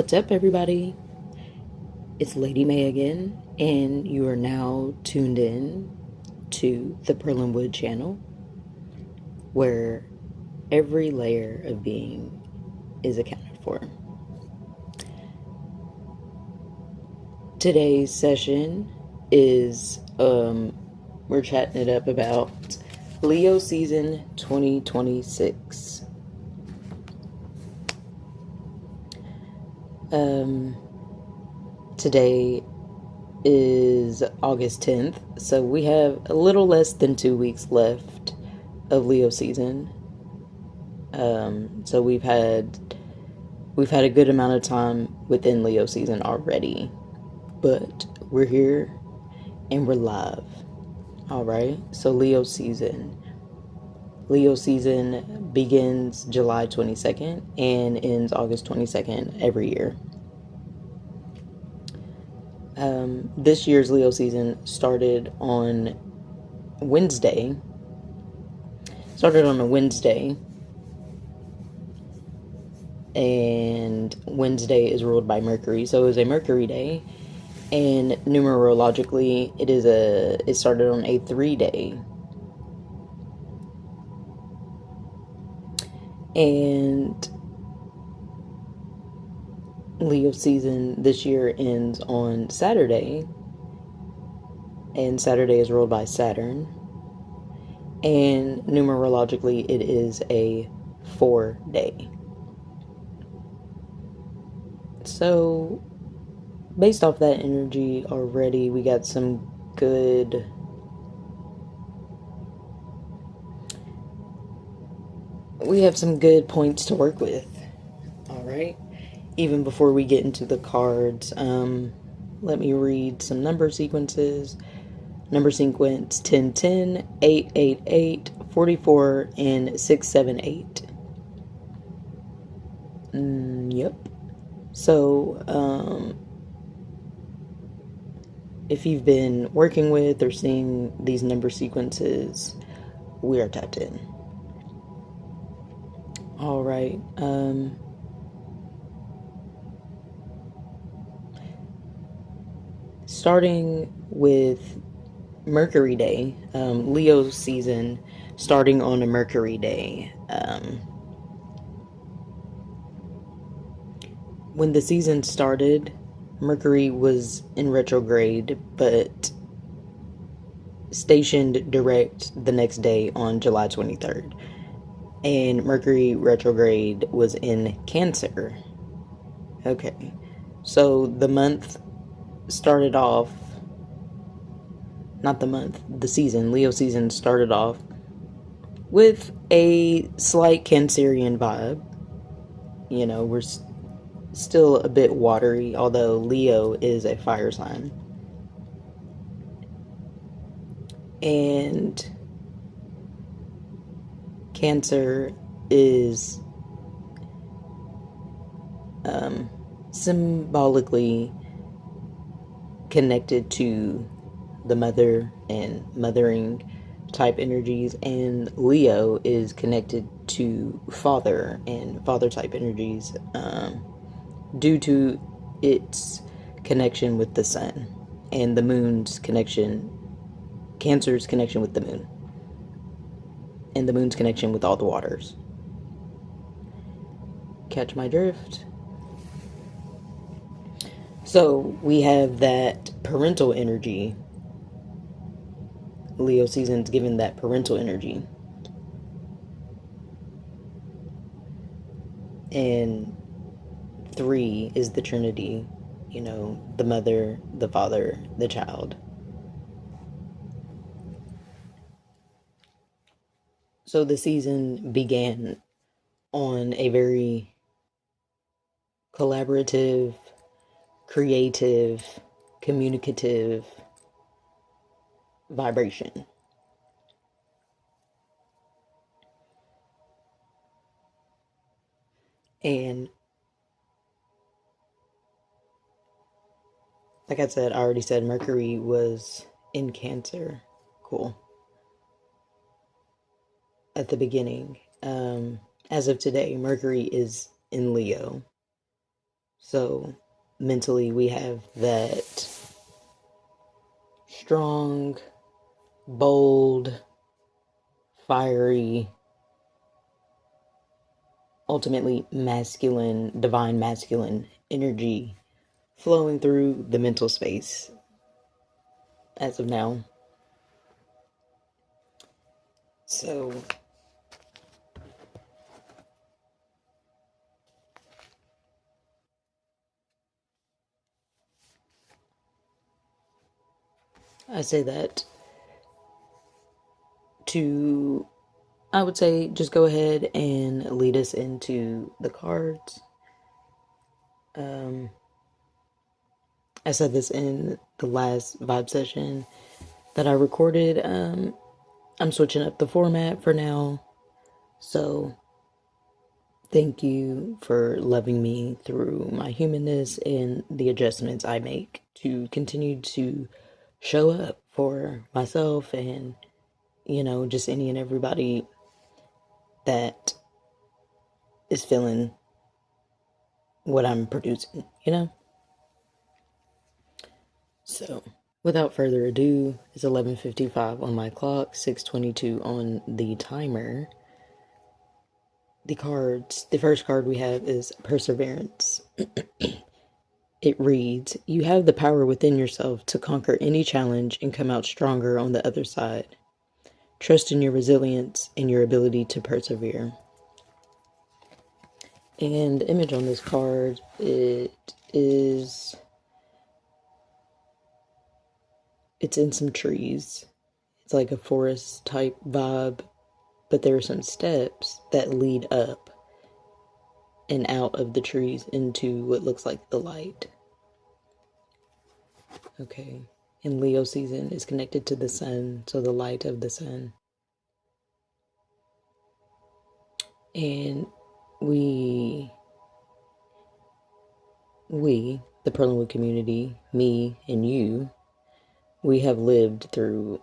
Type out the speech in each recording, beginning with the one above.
What's up, everybody? It's Lady May again, and you are now tuned in to the Perlinwood channel, where every layer of being is accounted for. Today's session is we're chatting it up about Leo season 2026. Today is August 10th, so we have a little less than 2 weeks left of Leo season. So we've had a good amount of time within Leo season already, but we're here and we're live. All right. So Leo season begins July 22nd and ends August 22nd every year. This year's Leo season started on Wednesday. Started on a Wednesday, and Wednesday is ruled by Mercury, so it was a Mercury day. And numerologically, it started on a 3-day. And Leo season this year ends on Saturday, and Saturday is ruled by Saturn. And numerologically, it is a 4-day. So, based off that energy already, we got some good points to work with. All right. Even before we get into the cards, let me read some number sequences. Number sequence 1010, 888, 44, and 678. Yep. So, if you've been working with or seeing these number sequences, we are tapped in. All right. Starting with Mercury Day, Leo season starting on a Mercury Day. When the season started, Mercury was in retrograde, but stationed direct the next day on July 23rd. And Mercury retrograde was in Cancer. Okay, so the month started off, not the month, the season, Leo season started off with a slight Cancerian vibe. You know, we're still a bit watery, although Leo is a fire sign. And Cancer is symbolically connected to the mother and mothering type energies, and Leo is connected to father and father type energies, due to its connection with the sun and the moon's connection, Cancer's connection with the moon, and the moon's connection with all the waters. Catch my drift? So we have that parental energy. Leo season's given that parental energy. And 3 is the Trinity, you know, the mother, the father, the child. So the season began on a very collaborative, creative, communicative vibration. And like I said, I already said Mercury was in Cancer. Cool. At the beginning. As of today, Mercury is in Leo. So mentally, we have that strong, bold, fiery, ultimately masculine, divine masculine energy flowing through the mental space as of now. So I say that to, I would say, just go ahead and lead us into the cards. Um, I said this in the last vibe session that I recorded. I'm switching up the format for now. So thank you for loving me through my humanness and the adjustments I make to continue to show up for myself and, just any and everybody that is feeling what I'm producing. So, without further ado, it's 11:55 on my clock, 6:22 on the timer. The first card we have is Perseverance. It reads, "You have the power within yourself to conquer any challenge and come out stronger on the other side. Trust in your resilience and your ability to persevere." And the image on this card, it's in some trees. It's like a forest type vibe, but there are some steps that lead up and out of the trees into what looks like the light. Okay. And Leo season is connected to the sun, so the light of the sun. And we, the Pearlwood community, me and you, we have lived through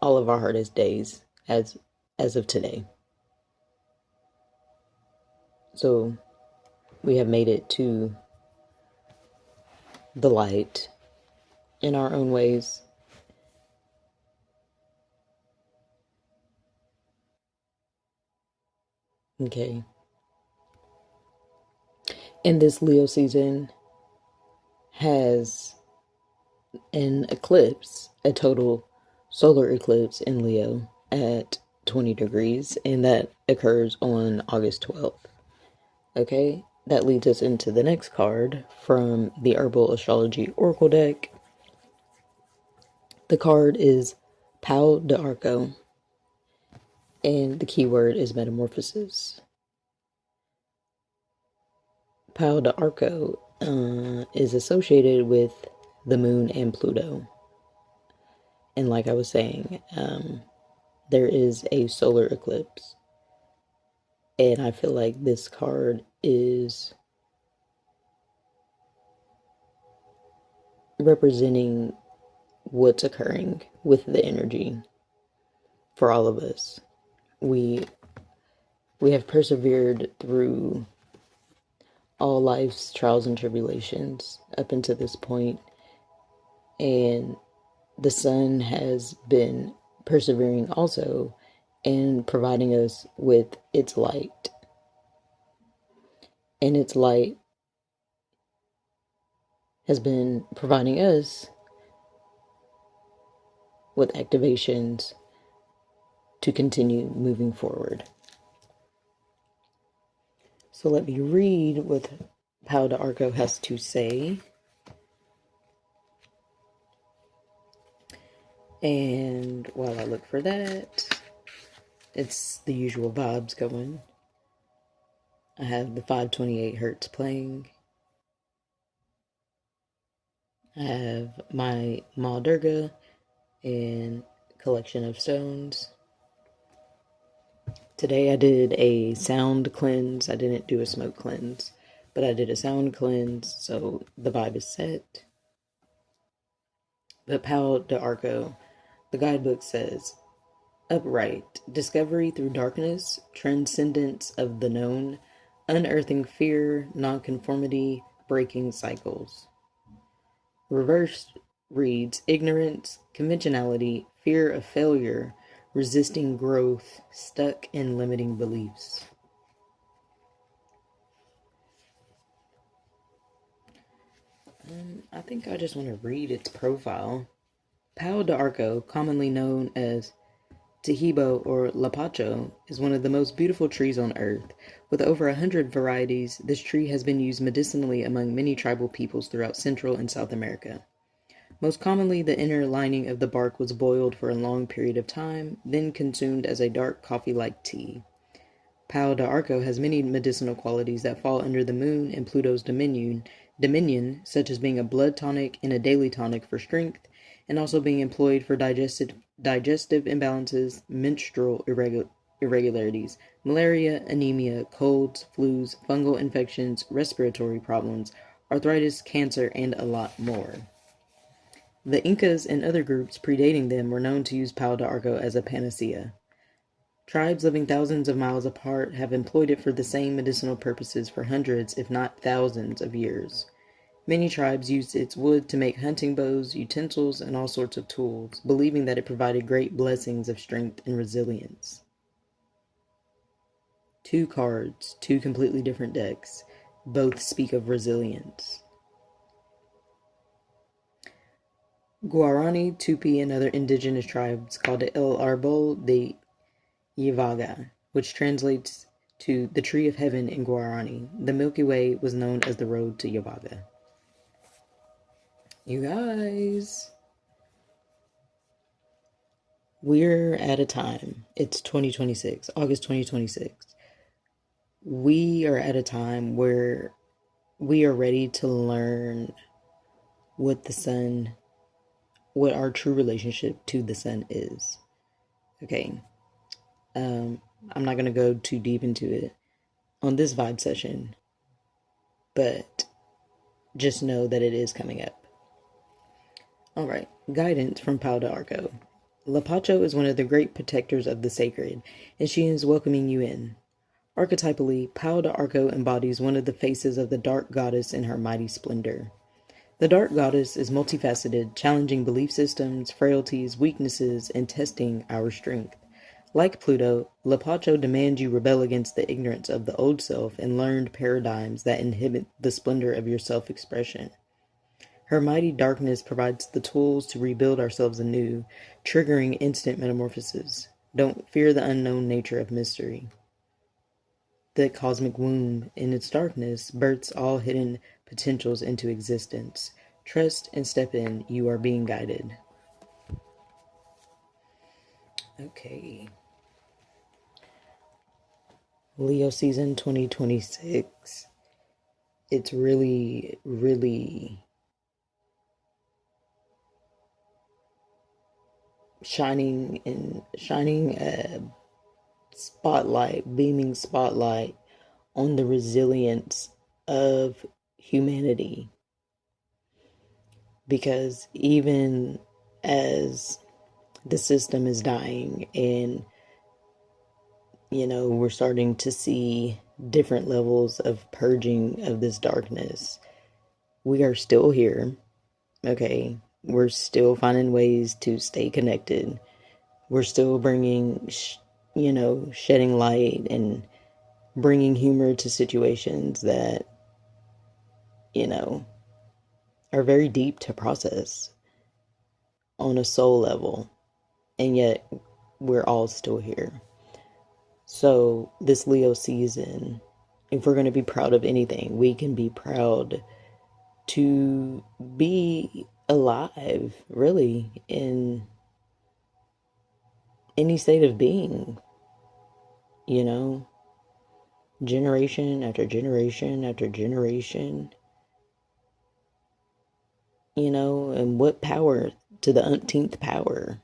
all of our hardest days as of today. So we have made it to the light in our own ways. Okay. And this Leo season has an eclipse, a total solar eclipse in Leo at 20 degrees, and that occurs on August 12th. Okay, that leads us into the next card from the Herbal Astrology Oracle deck. The card is Pau de Arco, and the keyword is metamorphosis. Pau de Arco is associated with the moon and Pluto. And like I was saying, there is a solar eclipse. And I feel like this card is representing what's occurring with the energy for all of us. We have persevered through all life's trials and tribulations up until this point, and the sun has been persevering also and providing us with its light. And its light has been providing us with activations to continue moving forward. So let me read what Pau de Arco has to say. And while I look for that, it's the usual vibes going. I have the 528 hertz playing. I have my Ma Durga and collection of stones. Today I did a sound cleanse. I didn't do a smoke cleanse, but I did a sound cleanse, so the vibe is set. But Pau de Arco, the guidebook says, upright, discovery through darkness, transcendence of the known, unearthing fear, nonconformity, breaking cycles. Reversed reads ignorance, conventionality, fear of failure, resisting growth, stuck in limiting beliefs. I think I just want to read its profile. Pau de Arco, commonly known as Tejibo or Lapacho, is one of the most beautiful trees on earth. With over 100 varieties, this tree has been used medicinally among many tribal peoples throughout Central and South America. Most commonly, the inner lining of the bark was boiled for a long period of time, then consumed as a dark coffee-like tea. Pau de Arco has many medicinal qualities that fall under the moon and Pluto's dominion, such as being a blood tonic and a daily tonic for strength, and also being employed for digestive imbalances, menstrual irregularities, malaria, anemia, colds, flus, fungal infections, respiratory problems, arthritis, cancer, and a lot more. The Incas and other groups predating them were known to use pau de arco as a panacea. Tribes living thousands of miles apart have employed it for the same medicinal purposes for hundreds, if not thousands, of years. Many tribes used its wood to make hunting bows, utensils, and all sorts of tools, believing that it provided great blessings of strength and resilience. 2 cards, 2 completely different decks. Both speak of resilience. Guarani, Tupi, and other indigenous tribes called it El Arbol de Yavaga, which translates to the Tree of Heaven in Guarani. The Milky Way was known as the Road to Yavaga. You guys, we're at a time. It's 2026, August 2026. We are at a time where we are ready to learn what our true relationship to the sun is. Okay. I'm not going to go too deep into it on this vibe session, but just know that it is coming up. All right, guidance from Pau de Arco. Lapacho is one of the great protectors of the sacred, and she is welcoming you in. Archetypally, Pau de Arco embodies one of the faces of the dark goddess in her mighty splendor. The dark goddess is multifaceted, challenging belief systems, frailties, weaknesses, and testing our strength. Like Pluto, Lapacho demands you rebel against the ignorance of the old self and learned paradigms that inhibit the splendor of your self-expression. Her mighty darkness provides the tools to rebuild ourselves anew, triggering instant metamorphosis. Don't fear the unknown nature of mystery. The cosmic womb, in its darkness, births all hidden potentials into existence. Trust and step in. You are being guided. Okay. Leo season 2026. It's really, really shining a beaming spotlight on the resilience of humanity. Because even as the system is dying and we're starting to see different levels of purging of this darkness, we are still here. Okay, we're still finding ways to stay connected. We're still bringing shedding light and bringing humor to situations that are very deep to process on a soul level, and yet we're all still here. So this Leo season, if we're going to be proud of anything, we can be proud to be alive, really, in any state of being, generation after generation after generation, and what power to the umpteenth power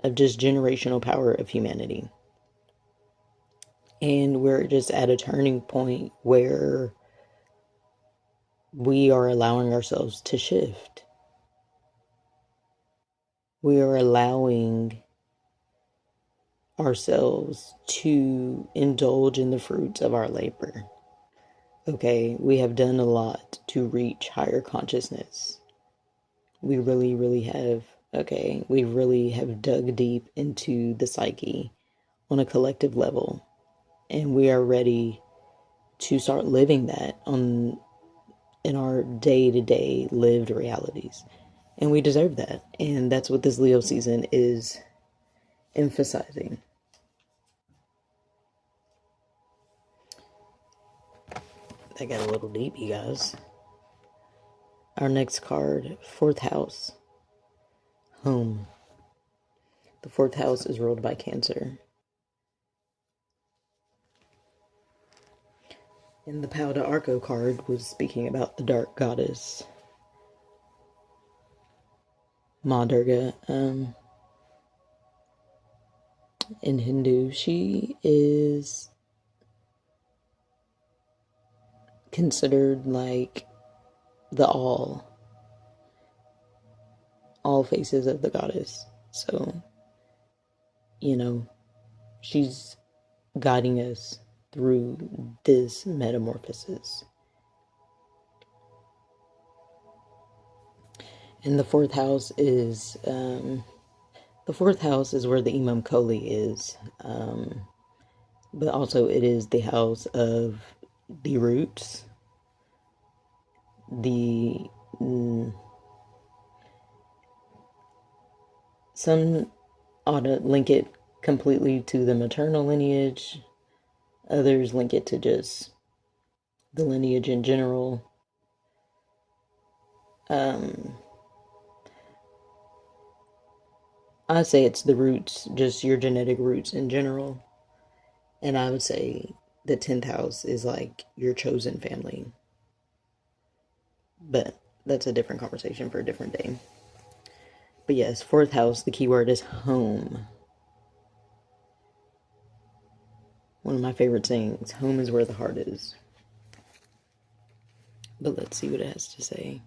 of just generational power of humanity. And we're just at a turning point where we are allowing ourselves to shift. We are allowing ourselves to indulge in the fruits of our labor. Okay, we have done a lot to reach higher consciousness. We really, really have. Okay, we really have dug deep into the psyche on a collective level, and we are ready to start living that on in our day-to-day lived realities. And we deserve that. And that's what this Leo season is emphasizing. That got a little deep, you guys. Our next card, fourth house, home. The fourth house is ruled by Cancer. And the Pau de Arco card was speaking about the dark goddess, Ma Durga. In Hindu, she is considered like the all faces of the goddess. So, she's guiding us through this metamorphosis. And the fourth house is where the Imam Koli is, but also it is the house of the roots, some ought to link it completely to the maternal lineage, others link it to just the lineage in general. I say it's the roots, just your genetic roots in general. And I would say the 10th house is like your chosen family. But that's a different conversation for a different day. But yes, fourth house, the key word is home. One of my favorite sayings, home is where the heart is. But let's see what it has to say.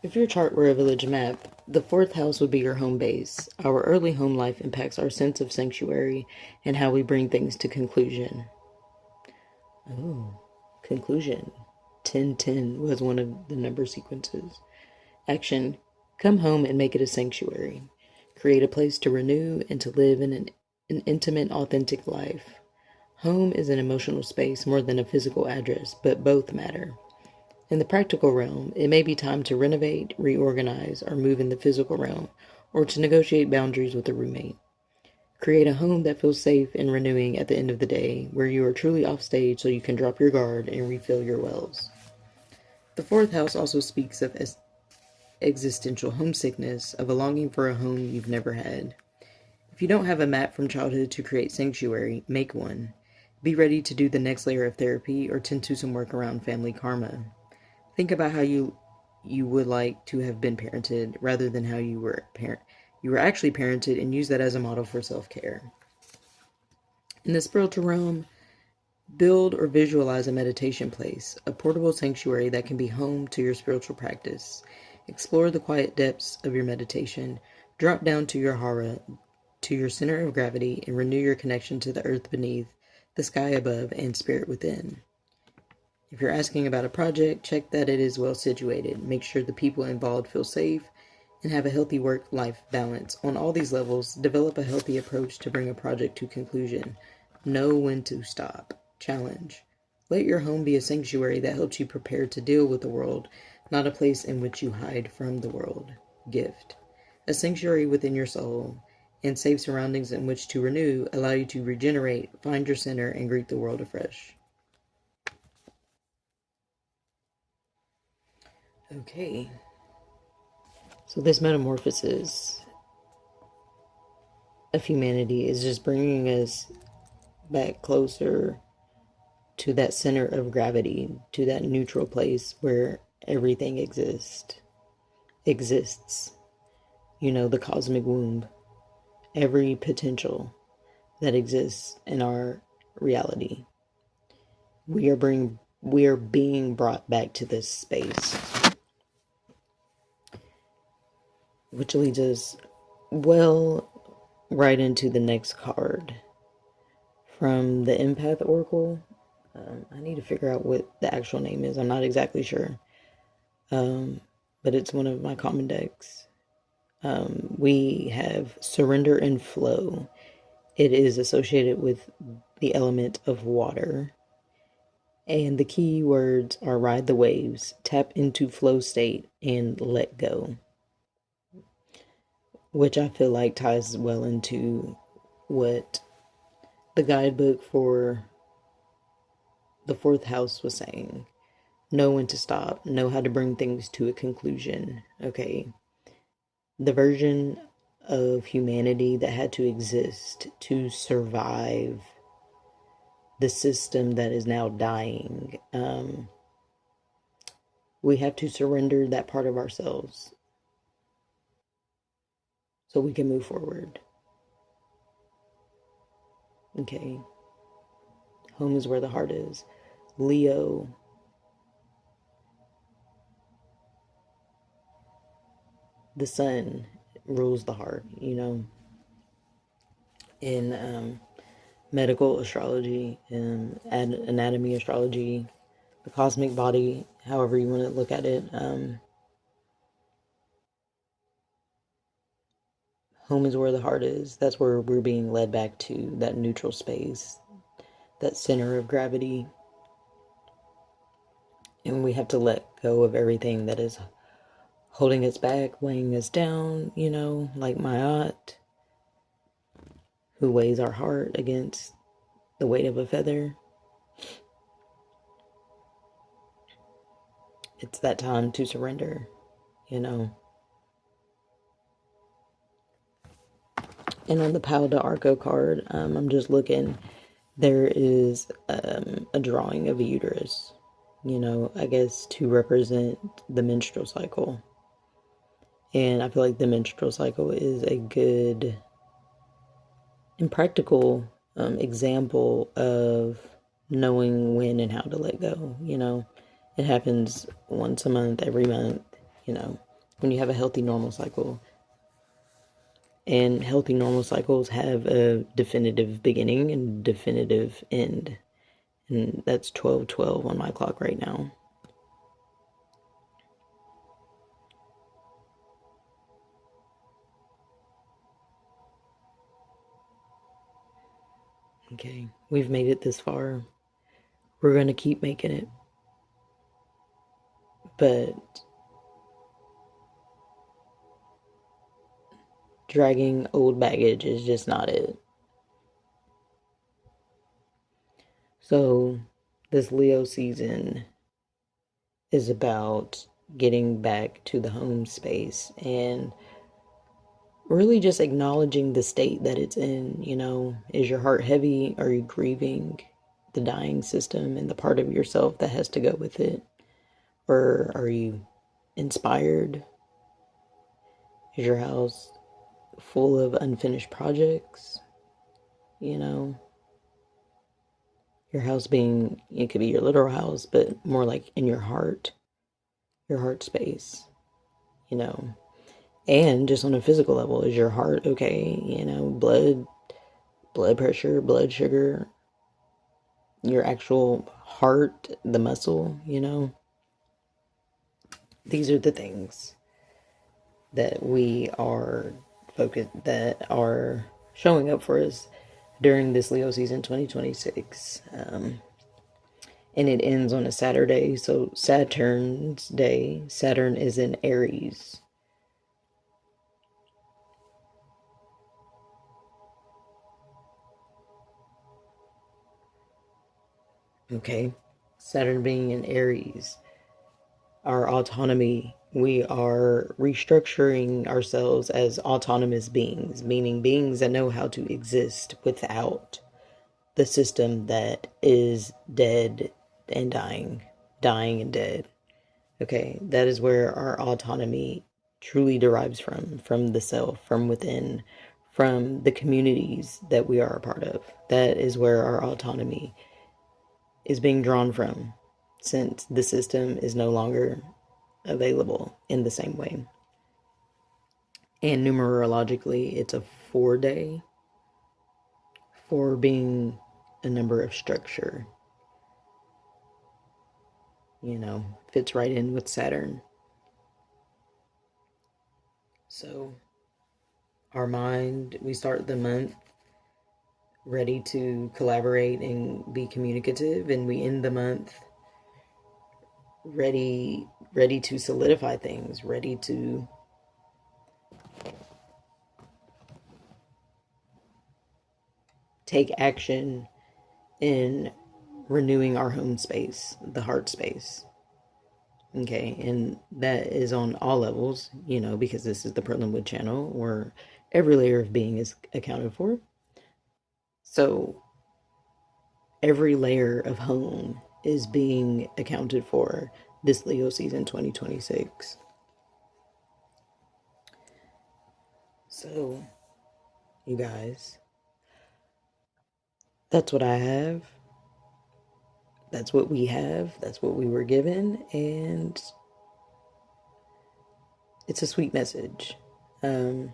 If your chart were a village map, the fourth house would be your home base. Our early home life impacts our sense of sanctuary and how we bring things to conclusion. Oh, conclusion. 1010 was one of the number sequences. Action. Come home and make it a sanctuary. Create a place to renew and to live in an intimate, authentic life. Home is an emotional space more than a physical address, but both matter. In the practical realm, it may be time to renovate, reorganize, or move in the physical realm, or to negotiate boundaries with a roommate. Create a home that feels safe and renewing at the end of the day, where you are truly off stage so you can drop your guard and refill your wells. The fourth house also speaks of existential homesickness, of a longing for a home you've never had. If you don't have a map from childhood to create sanctuary, make one. Be ready to do the next layer of therapy or tend to some work around family karma. Think about how you would like to have been parented rather than how you were actually parented, and use that as a model for self-care. In the spiritual realm, build or visualize a meditation place, a portable sanctuary that can be home to your spiritual practice. Explore the quiet depths of your meditation. Drop down to your hara, to your center of gravity, and renew your connection to the earth beneath, the sky above, and spirit within. If you're asking about a project, check that it is well situated. Make sure the people involved feel safe and have a healthy work-life balance. On all these levels, develop a healthy approach to bring a project to conclusion. Know when to stop. Challenge. Let your home be a sanctuary that helps you prepare to deal with the world, not a place in which you hide from the world. Gift. A sanctuary within your soul, and safe surroundings in which to renew allow you to regenerate, find your center, and greet the world afresh. Okay. So this metamorphosis of humanity is just bringing us back closer to that center of gravity, to that neutral place where everything exists. The cosmic womb. Every potential that exists in our reality. We are being brought back to this space. which leads us well right into the next card from the Empath Oracle. I need to figure out what the actual name is. I'm not exactly sure. But it's one of my common decks. We have Surrender and Flow. It is associated with the element of water. And the key words are ride the waves, tap into flow state, and let go. Which I feel like ties well into what the guidebook for the fourth house was saying. Know when to stop, know how to bring things to a conclusion. Okay. The version of humanity that had to exist to survive the system that is now dying. We have to surrender that part of ourselves so we can move forward. Okay. Home is where the heart is. Leo. The sun rules the heart, in medical astrology and anatomy astrology, the cosmic body, however you want to look at it. Home is where the heart is. That's where we're being led back to, that neutral space, that center of gravity. And we have to let go of everything that is holding us back, weighing us down, like my aunt, who weighs our heart against the weight of a feather. It's that time to surrender, And on the Palo de Arco card, I'm just looking, there is a drawing of a uterus, I guess to represent the menstrual cycle. And I feel like the menstrual cycle is a good and practical example of knowing when and how to let go. It happens once a month, every month, when you have a healthy normal cycle. And healthy normal cycles have a definitive beginning and definitive end. And that's 12:12 on my clock right now. Okay, we've made it this far. We're going to keep making it. But dragging old baggage is just not it. So, this Leo season is about getting back to the home space and really just acknowledging the state that it's in. Is your heart heavy? Are you grieving the dying system and the part of yourself that has to go with it? Or are you inspired? Is your house full of unfinished projects? Your house being, it could be your literal house, but more like in your heart space, you know. And just on a physical level, is your heart okay? Blood pressure, blood sugar, your actual heart, the muscle. These are the things that we are focused, that are showing up for us during this Leo season 2026. And it ends on a Saturday, so Saturn's day. Saturn is in Aries. Okay, Saturn being in Aries, our autonomy, we are restructuring ourselves as autonomous beings, meaning beings that know how to exist without the system that is dead and dying and dead. Okay, that is where our autonomy truly derives from the self, from within, from the communities that we are a part of. That is where our autonomy is being drawn from, since the system is no longer available in the same way. And numerologically, it's a 4-day, 4 being a number of structure. You know, fits right in with Saturn. So, our mind, we start the month ready to collaborate and be communicative, and we end the month ready to solidify things, ready to take action in renewing our home space, the heart space. Okay, and that is on all levels, you know, because this is the Portlandwood channel where every layer of being is accounted for. So every layer of home is being accounted for this Leo season 2026. So, you guys, that's what I have. That's what we have. That's what we were given. And it's a sweet message. Um,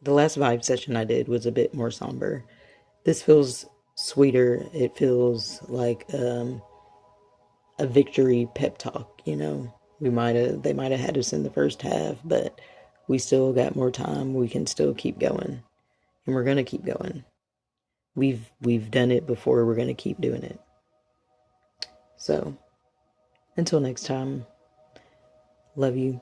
the last vibe session I did was a bit more somber. This feels sweeter. It feels like a victory pep talk, you know. They might have had us in the first half, but we still got more time. We can still keep going. And we're gonna keep going. We've done it before, we're gonna keep doing it. So until next time, love you.